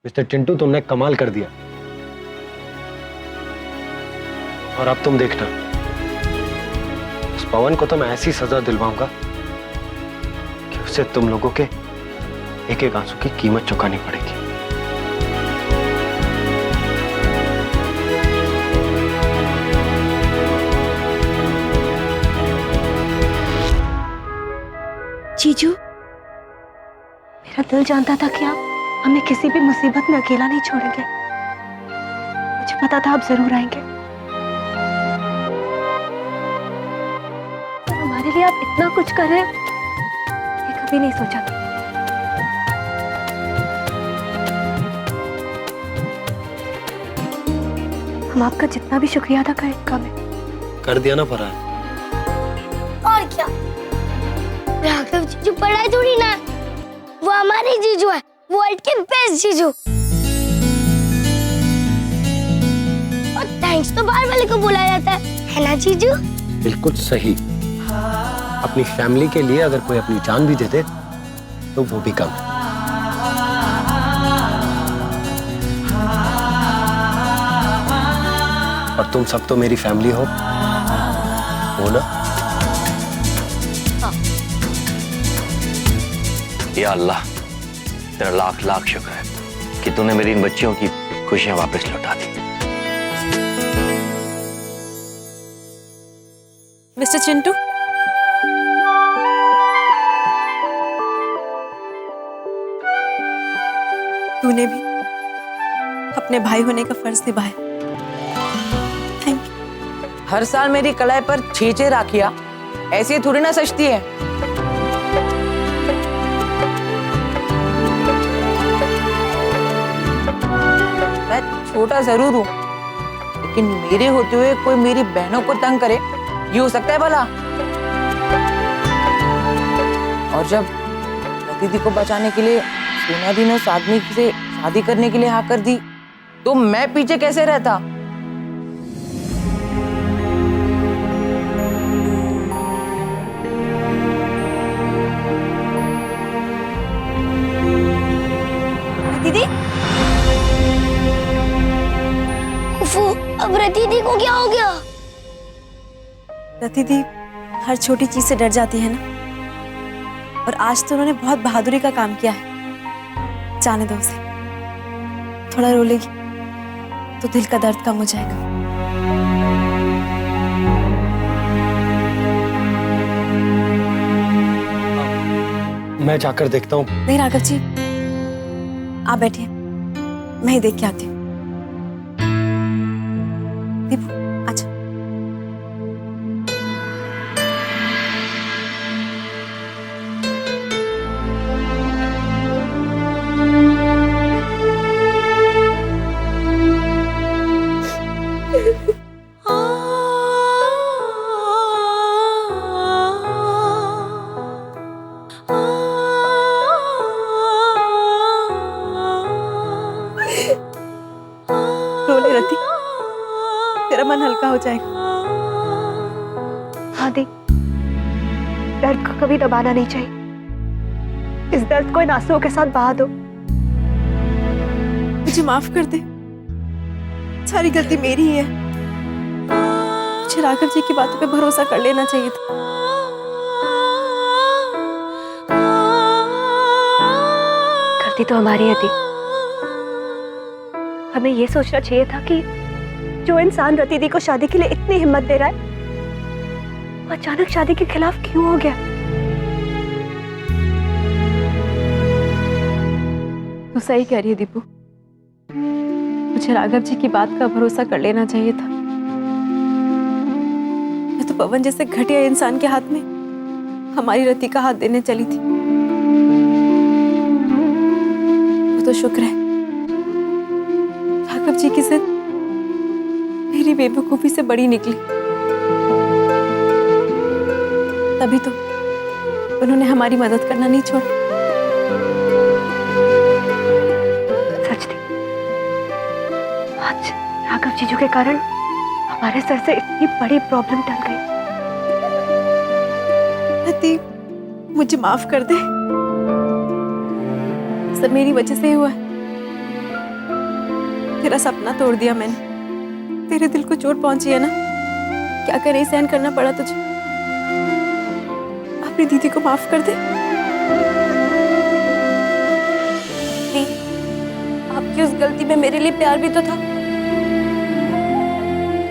Mister Chintu, तुमने कमाल कर दिया। और अब तुम देखना, उस पवन को तो मैं ऐसी सजा दिलवाऊंगा कि उसे तुम लोगों के एक एक आंसू की कीमत चुकानी पड़ेगी। जीजू, मेरा दिल जानता था कि आप हमें किसी भी मुसीबत में अकेला नहीं छोड़ेंगे। मुझे पता था आप जरूर आएंगे। हमारे लिए आप इतना कुछ कर रहे हैं, ये कभी नहीं सोचा था। हम आपका जितना भी शुक्रिया अदा करें कम है। कर दिया ना फरहान। और क्या, राघव जीजू पढ़ाई थोड़ी ना, वो हमारे जीजू है, वर्ल्ड के बेस्ट जीजू। और थैंक्स तो बाहर वाले को बुलाया जाता है ना जीजू? बिल्कुल सही। अपनी फैमिली के लिए अगर कोई अपनी जान भी दे दे तो वो भी कम है। और तुम सब तो मेरी फैमिली हो ना? या अल्लाह, तेरा लाख लाख शुक्र है कि तूने मेरी इन बच्चियों की खुशियां वापस लौटा दी। मिस्टर चिंटू, तूने भी अपने भाई होने का फर्ज निभाया। Thank you. हर साल मेरी कलाई पर छींचे राखियां ऐसी थोड़ी ना सजती है। मैं छोटा जरूर हूँ, लेकिन मेरे होते हुए कोई मेरी बहनों को तंग करे, ये हो सकता है भला? और जब दीदी को बचाने के लिए सोना दी ने उस आदमी से शादी करने के लिए हाँ कर दी, तो मैं पीछे कैसे रहता? दीदी, फूफू, अब रति दी को क्या हो गया? रति दी हर छोटी चीज से डर जाती है ना, और आज तो उन्होंने बहुत बहादुरी का काम किया है। जाने दो उसे, थोड़ा रो लेगी तो दिल का दर्द कम हो जाएगा। मैं जाकर देखता हूँ। नहीं राघव जी, आप बैठिए, मैं ही देख के आती हूँ। दीपू, अच्छा। रो ले रति, तेरा मन हल्का हो जाएगा। हाँ दी, दर्द को कभी दबाना नहीं चाहिए। इस दर्द को इन आंसुओं के साथ बहा दो। मुझे माफ कर दे, सारी गलती मेरी ही है। मुझे राघव जी की बातों पे भरोसा कर लेना चाहिए था। गलती तो हमारी है दी। हमें ये सोचना चाहिए था कि जो इंसान रति दी को शादी के लिए इतनी हिम्मत दे रहा है, वो अचानक शादी के खिलाफ क्यों हो गया? तू सही कह रही है दीपू, मुझे राघव जी की बात का भरोसा कर लेना चाहिए था। मैं तो पवन जैसे घटिया इंसान के हाथ में हमारी रति का हाथ देने चली थी। वो तो शुक्र है राघव जी की जिद मेरी बेवकूफी से बड़ी निकली, तभी तो उन्होंने हमारी मदद करना नहीं छोड़ा। सच थी, आज राघव जीजू के कारण हमारे सर से इतनी बड़ी प्रॉब्लम टल गई। रति, मुझे माफ कर दे, सब मेरी वजह से ही हुआ है। तेरा सपना तोड़ दिया मैंने। तेरे दिल को चोट पहुंची है ना, क्या करे, सहन करना पड़ा तुझे। अपनी दीदी को माफ कर दे। दी, आपकी उस गलती में मेरे लिए प्यार भी तो था,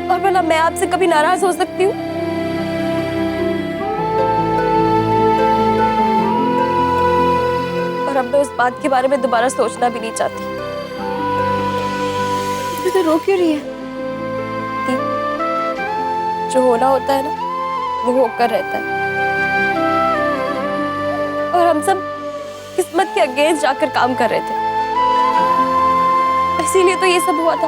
और भला मैं आपसे कभी नाराज हो सकती हूँ? और अब मैं उस बात के बारे में दोबारा सोचना भी नहीं चाहती। मुझे तो रो क्यों रही है? दी, जो होना होता है ना, वो होकर रहता है, और हम सब किस्मत के अगेंस्ट जाकर काम कर रहे थे, इसीलिए तो ये सब हुआ था।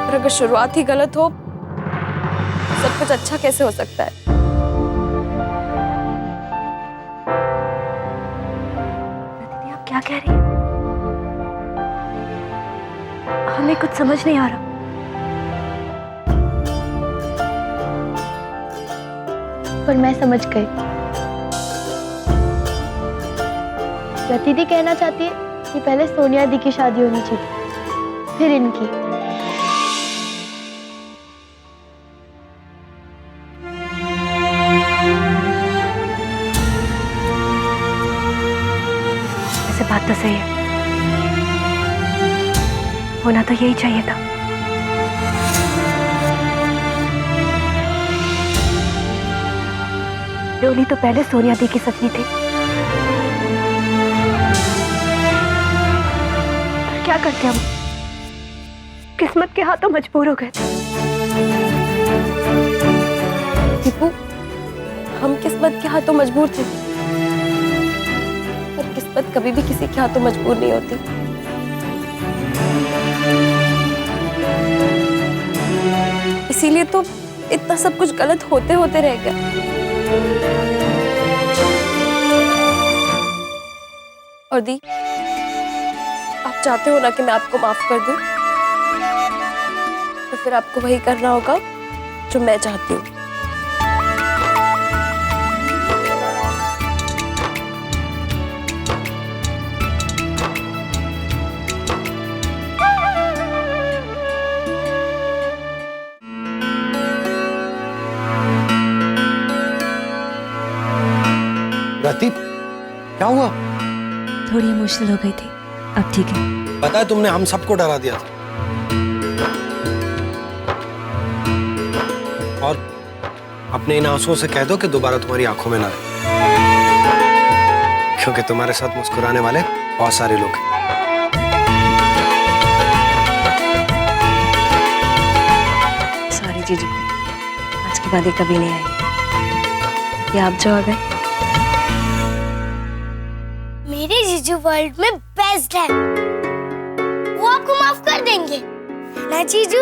और अगर शुरुआत ही गलत हो, सब कुछ अच्छा कैसे हो सकता है? दीदी आप क्या कह रही हैं? हमें कुछ समझ नहीं आ रहा। पर मैं समझ गई। रति दी कहना चाहती है कि पहले सोनिया दी की शादी होनी चाहिए, फिर इनकी। वैसे बात तो सही है, होना तो यही चाहिए था। डोली तो पहले सोनिया दी की सजनी थी, पर क्या करते हम, किस्मत के हाथों मजबूर हो गए थे। दीपू, हम किस्मत के हाथों मजबूर थे, पर किस्मत कभी भी किसी के हाथों मजबूर नहीं होती। इसीलिए तो इतना सब कुछ गलत होते होते रह गया। और दी, आप चाहते हो ना कि मैं आपको माफ कर दूं, तो फिर आपको वही करना होगा जो मैं चाहती हूँ। रति, क्या हुआ? थोड़ी इमोशनल हो गई थी, अब ठीक है। पता है तुमने हम सबको डरा दिया था, और अपने इन आंसुओं से कह दो कि दोबारा तुम्हारी आंखों में ना आए, क्योंकि तुम्हारे साथ मुस्कुराने वाले बहुत सारे लोग हैं। सॉरी जीजू, आज के बाद ये कभी नहीं आएगी। ये आप जो आ गए। मेरे जीजू वर्ल्ड में बेस्ट है, वो आपको माफ कर देंगे ना जीजू?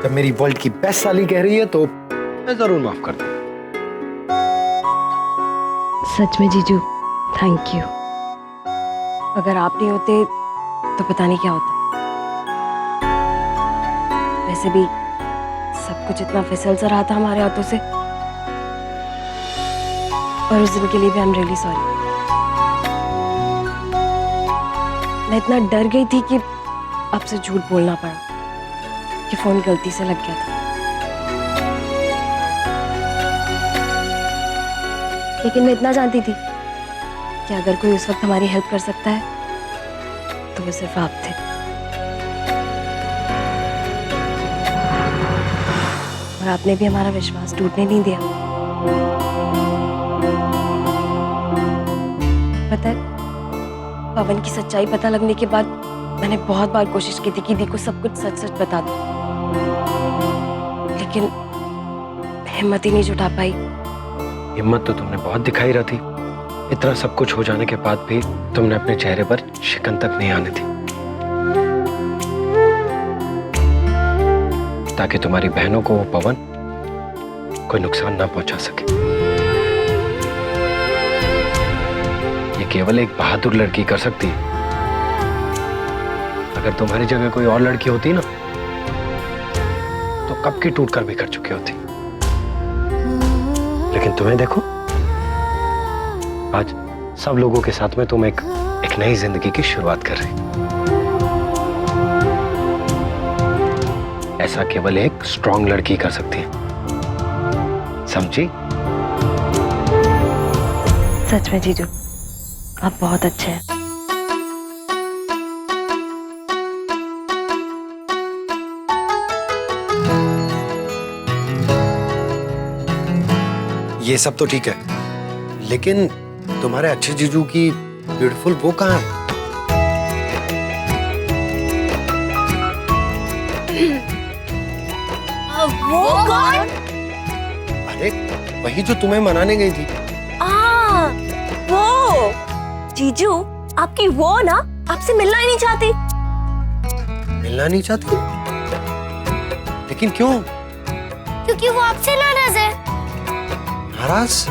जब मेरी वर्ल्ड की बेस्ट साली कह रही है तो मैं जरूर माफ कर दूंगा। सच में जीजू, थैंक यू। अगर आप नहीं होते तो पता नहीं क्या होता। वैसे भी सब कुछ इतना फिसल सा रहा था हमारे हाथों से, और उस दिन के लिए भी आई एम रियली सॉरी। मैं इतना डर गई थी कि आपसे झूठ बोलना पड़ा कि फोन गलती से लग गया था। लेकिन मैं इतना जानती थी कि अगर कोई उस वक्त हमारी हेल्प कर सकता है तो वो सिर्फ आप थे। और आपने भी हमारा विश्वास टूटने नहीं दिया। पता है, पवन की सच्चाई पता लगने के बाद मैंने बहुत बार कोशिश की थी कि दी को सब कुछ सच सच बता दूं, लेकिन हिम्मत ही नहीं जुटा पाई। हिम्मत तो तुमने बहुत दिखाई रही थी, इतना सब कुछ हो जाने के बाद भी तुमने अपने चेहरे पर शिकन तक नहीं आने दी, ताकि तुम्हारी बहनों को वो पवन कोई नुकसान ना पहुंचा सके। ये केवल एक बहादुर लड़की कर सकती है। अगर तुम्हारी जगह कोई और लड़की होती ना तो कब की टूट कर बिखर चुकी होती। लेकिन तुम्हें देखो, आज सब लोगों के साथ में तुम एक एक नई जिंदगी की शुरुआत कर रहे हैं। ऐसा केवल एक स्ट्रॉन्ग लड़की कर सकती है, समझी? सच में जीजू, आप बहुत अच्छे हैं। ये सब तो ठीक है, लेकिन तुम्हारे अच्छे जीजू की ब्यूटीफुल वो कहाँ है? वो कौन? अरे वही जो तुम्हें मनाने गई थी। वो जीजू, आपकी वो ना आपसे मिलना ही नहीं चाहती। मिलना नहीं चाहती? लेकिन क्यों? क्योंकि वो आपसे नाराज है। नाराज?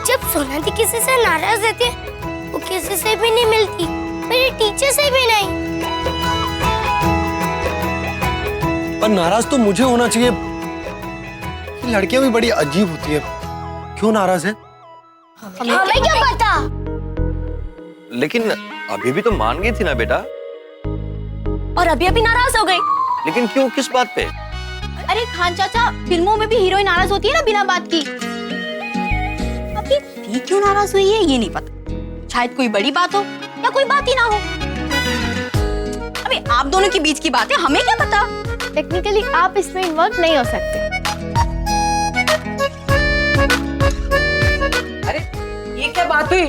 जब सोनाली किसी से नाराज रहती है, वो किसी से भी नहीं मिलती, मेरे टीचर से भी नहीं। पर नाराज तो मुझे होना चाहिए। लड़कियां भी बड़ी अजीब होती है। क्यों नाराज है? हमें क्या पता? लेकिन अभी भी तो मान गई थी ना बेटा। और अभी अभी नाराज हो गई। लेकिन क्यों, किस बात पे? अरे खान चाचा, फिल्मों में भी हीरोइन नाराज होती है ना बिना बात की। अभी भी क्यों नाराज हुई है ये नहीं पता। शायद कोई बड़ी बात हो या कोई बात ही ना हो। अभी आप दोनों के बीच की बात है, हमें क्या पता। टेक्निकली आप इसमें इन्वॉल्व नहीं हो सकते। अरे ये क्या बात हुई?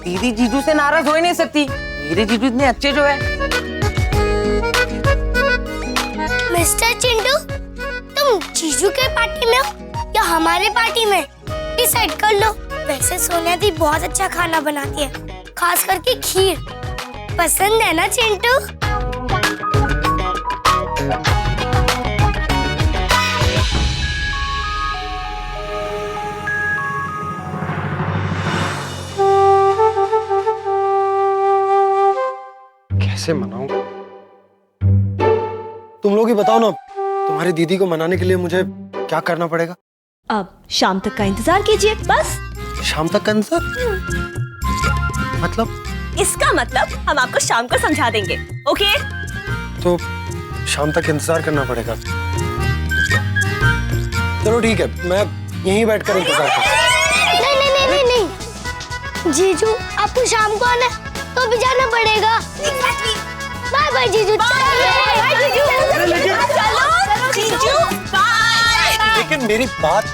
दीदी जीजू से नाराज हो ही नहीं सकती। मेरे जीजू इतने अच्छे जो है। मिस्टर चिंटू, तुम जीजू के पार्टी में हो या हमारे पार्टी में? डिसाइड कर लो। वैसे सोनिया दी बहुत अच्छा खाना बनाती है, खास करके खीर। पसंद है ना चिंटू? कैसे मनाऊं? तुम लोग ही बताओ ना, तुम्हारी दीदी को मनाने के लिए मुझे क्या करना पड़ेगा? अब शाम तक का इंतजार कीजिए, बस। शाम तक का इंतजार? मतलब? इसका मतलब हम आपको शाम को समझा देंगे, ओके? तो शाम तक इंतजार करना पड़ेगा। चलो ठीक है, मैं यहीं बैठकर इंतजार करूं। नहीं नहीं नहीं नहीं नहीं, जीजू आपको शाम को आना है, तो भी जाना पड़ेगा। बाय बाय जीजू। लेकिन मेरी बात।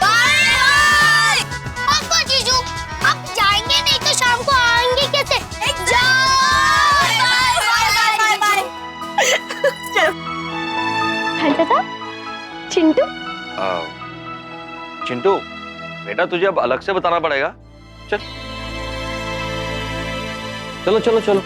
आपको जीजू, आप जाएंगे नहीं तो शाम को आएंगे कैसे? चाचा, चिंटू, चिंटू बेटा, तुझे अब अलग से बताना पड़ेगा। चल चलो चलो चलो।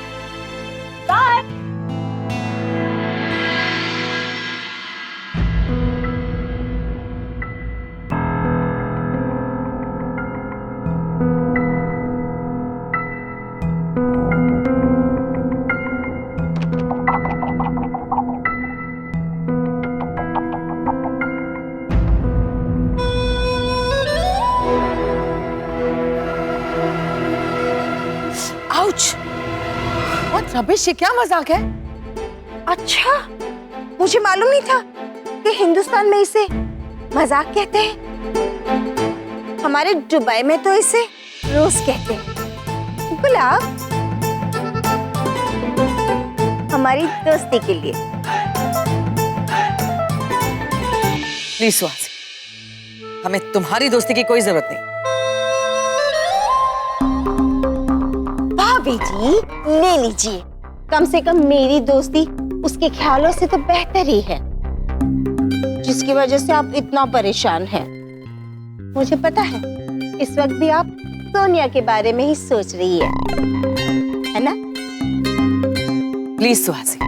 बहुत रबिश है, क्या मजाक है? अच्छा, मुझे मालूम नहीं था कि हिंदुस्तान में इसे मजाक कहते हैं। हमारे दुबई में तो इसे रोज कहते हैं। गुलाब, हमारी दोस्ती के लिए। प्लीज सुहास, हमें तुम्हारी दोस्ती की कोई जरूरत नहीं। भाभी जी, ले लीजिए। कम से कम मेरी दोस्ती उसके ख्यालों से तो बेहतर ही है, जिसकी वजह से आप इतना परेशान हैं। मुझे पता है, इस वक्त भी आप सोनिया के बारे में ही सोच रही है ना? प्लीज सुहासी,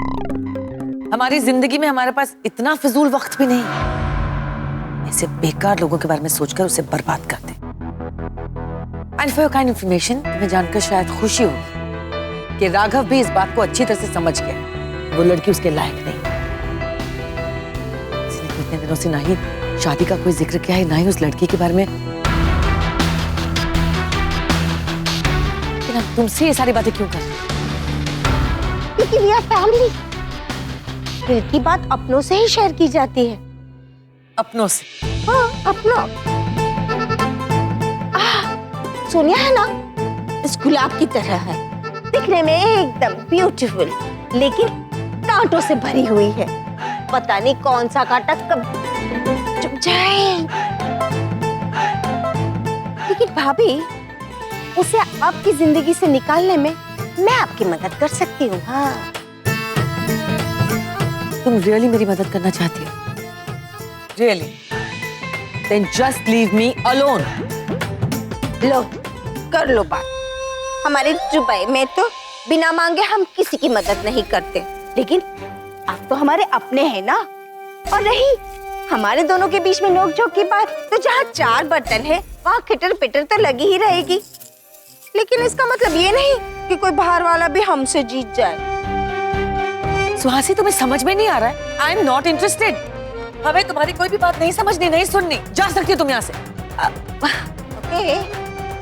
हमारी जिंदगी में हमारे पास इतना फिजूल वक्त भी नहीं है। ऐसे बेकार लोगों के बारे में सोचकर उसे बर्बाद कर दे। And for your kind information, तुम्हें जानकर शायद खुशी होगी कि राघव भी इस बात को अच्छी तरह से समझ गया, वो लड़की उसके लायक नहीं। इसने इतने दिनों से ना ही शादी का कोई जिक्र किया है, ना ही उस लड़की के बारे में। लेकिन अब तुमसे ये सारी बातें क्यों कर रही? क्योंकि वी आर फैमिली। दिल की बात अपनों से ही शेयर की जाती है। अपनों से? हाँ, अपनों। सोनिया है ना, इस गुलाब की तरह है, दिखने में एकदम ब्यूटीफुल, लेकिन कांटों से भरी हुई है। पता नहीं कौन सा कांटा कब चुभ जाए। लेकिन भाभी, उसे आपकी जिंदगी से निकालने में मैं आपकी मदद कर सकती हूँ। हाँ, तुम रियली मेरी मदद करना चाहती हो? Really? Then just leave me alone. लो, कर लो बात। हमारे दुबई में तो बिना मांगे हम किसी की मदद नहीं करते, लेकिन आप तो हमारे अपने हैं ना। और रही हमारे दोनों के बीच में नोकझोंक की बात, तो जहाँ 4 बर्तन है वहाँ खिटर पिटर तो लगी ही रहेगी। लेकिन इसका मतलब ये नहीं कि कोई बाहर वाला भी हमसे जीत जाए। सुहासी, तुम्हें समझ में नहीं आ रहा है? I am not interested. हमें तुम्हारी कोई भी बात नहीं समझनी, नहीं सुननी। जा सकती हो तुम यहाँ से। ओके,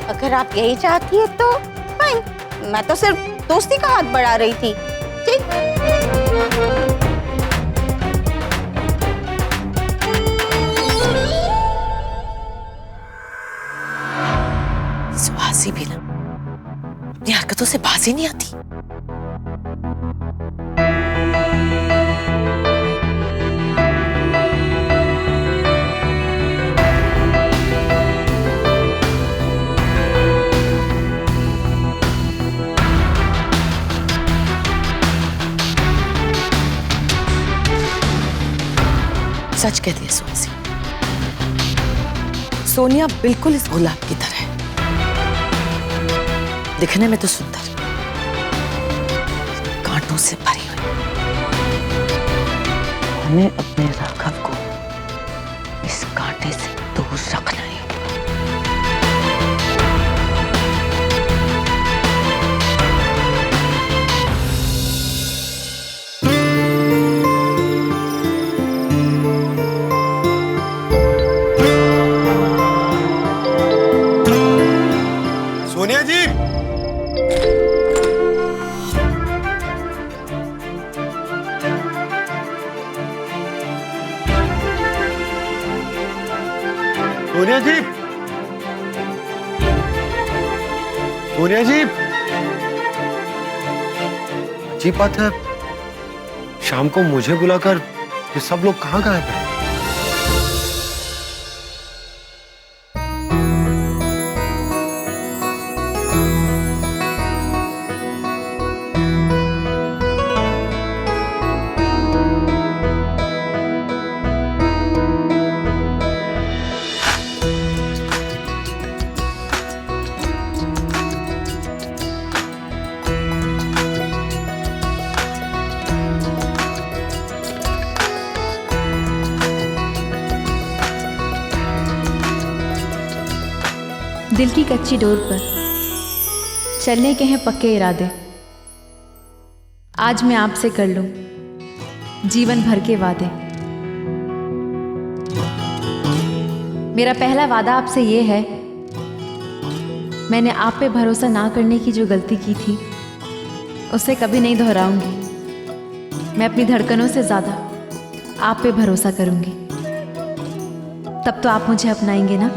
अगर आप यही चाहती है तो फाइन। मैं तो सिर्फ दोस्ती का हाथ बढ़ा रही थी। ठीक। सुहासी भी ना अपनी हरकतों से बाज ही नहीं आती। सच कहती है सुहासी, सोनिया बिल्कुल इस गुलाब की तरह है। दिखने में तो सुंदर, कांटों से भरी हुई। हमें अपने राघव को इस कांटे से दूर रखना है। सोनिया जी, सोनिया जी, सोनिया जी, अजीब बात है, शाम को मुझे बुलाकर ये सब लोग कहाँ गायब हैं? दिल की कच्ची डोर पर चलने के हैं पक्के इरादे। आज मैं आपसे कर लूं जीवन भर के वादे। मेरा पहला वादा आपसे ये है, मैंने आप पे भरोसा ना करने की जो गलती की थी उसे कभी नहीं दोहराऊंगी। मैं अपनी धड़कनों से ज़्यादा आप पे भरोसा करूंगी। तब तो आप मुझे अपनाएंगे ना?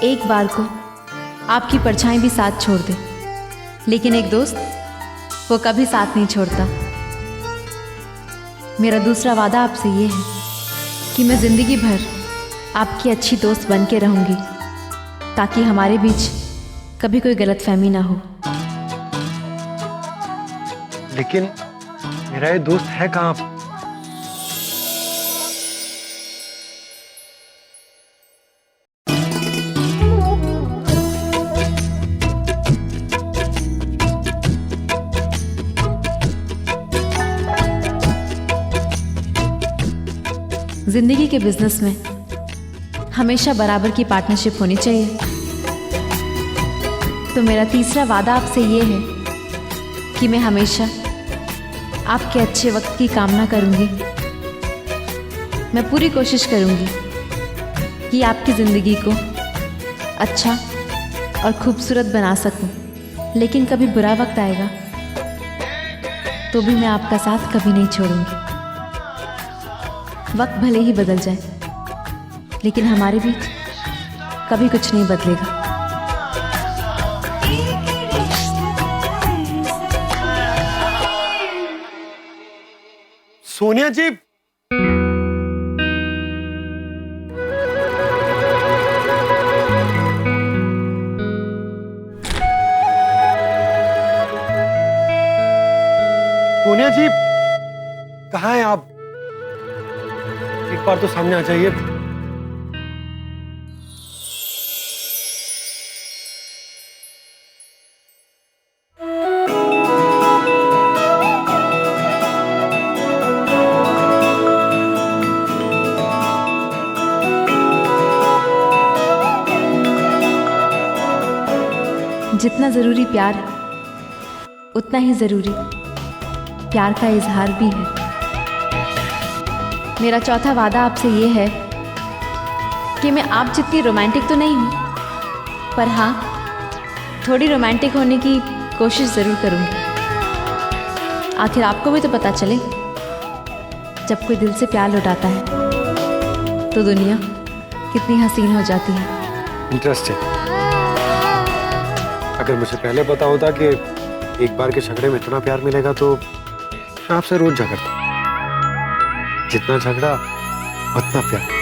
एक बार को आपकी परछाई भी साथ छोड़ दे, लेकिन एक दोस्त वो कभी साथ नहीं छोड़ता। मेरा दूसरा वादा आपसे ये है कि मैं जिंदगी भर आपकी अच्छी दोस्त बन के रहूंगी, ताकि हमारे बीच कभी कोई गलतफहमी ना हो। लेकिन मेरा ये दोस्त है कहाँ? जिंदगी के बिजनेस में हमेशा बराबर की पार्टनरशिप होनी चाहिए। तो मेरा तीसरा वादा आपसे ये है कि मैं हमेशा आपके अच्छे वक्त की कामना करूंगी। मैं पूरी कोशिश करूंगी कि आपकी ज़िंदगी को अच्छा और खूबसूरत बना सकूं। लेकिन कभी बुरा वक्त आएगा तो भी मैं आपका साथ कभी नहीं छोड़ूंगी। वक्त भले ही बदल जाए, लेकिन हमारे बीच कभी कुछ नहीं बदलेगा। सोनिया जी, सोनिया जी, कहाँ हैं आप? एक बार तो सामने आ जाइए। जितना ज़रूरी प्यार है, उतना ही ज़रूरी प्यार का इजहार भी है। मेरा चौथा वादा आपसे ये है कि मैं आप जितनी रोमांटिक तो नहीं हूँ, पर हाँ, थोड़ी रोमांटिक होने की कोशिश ज़रूर करूँगी। आखिर आपको भी तो पता चले, जब कोई दिल से प्यार लौटाता है तो दुनिया कितनी हसीन हो जाती है। इंटरेस्टिंग। अगर मुझे पहले पता होता कि एक बार के झगड़े में इतना प्यार मिलेगा तो मैं आपसे रोज झगड़ता। जितना झगड़ा उतना प्यार।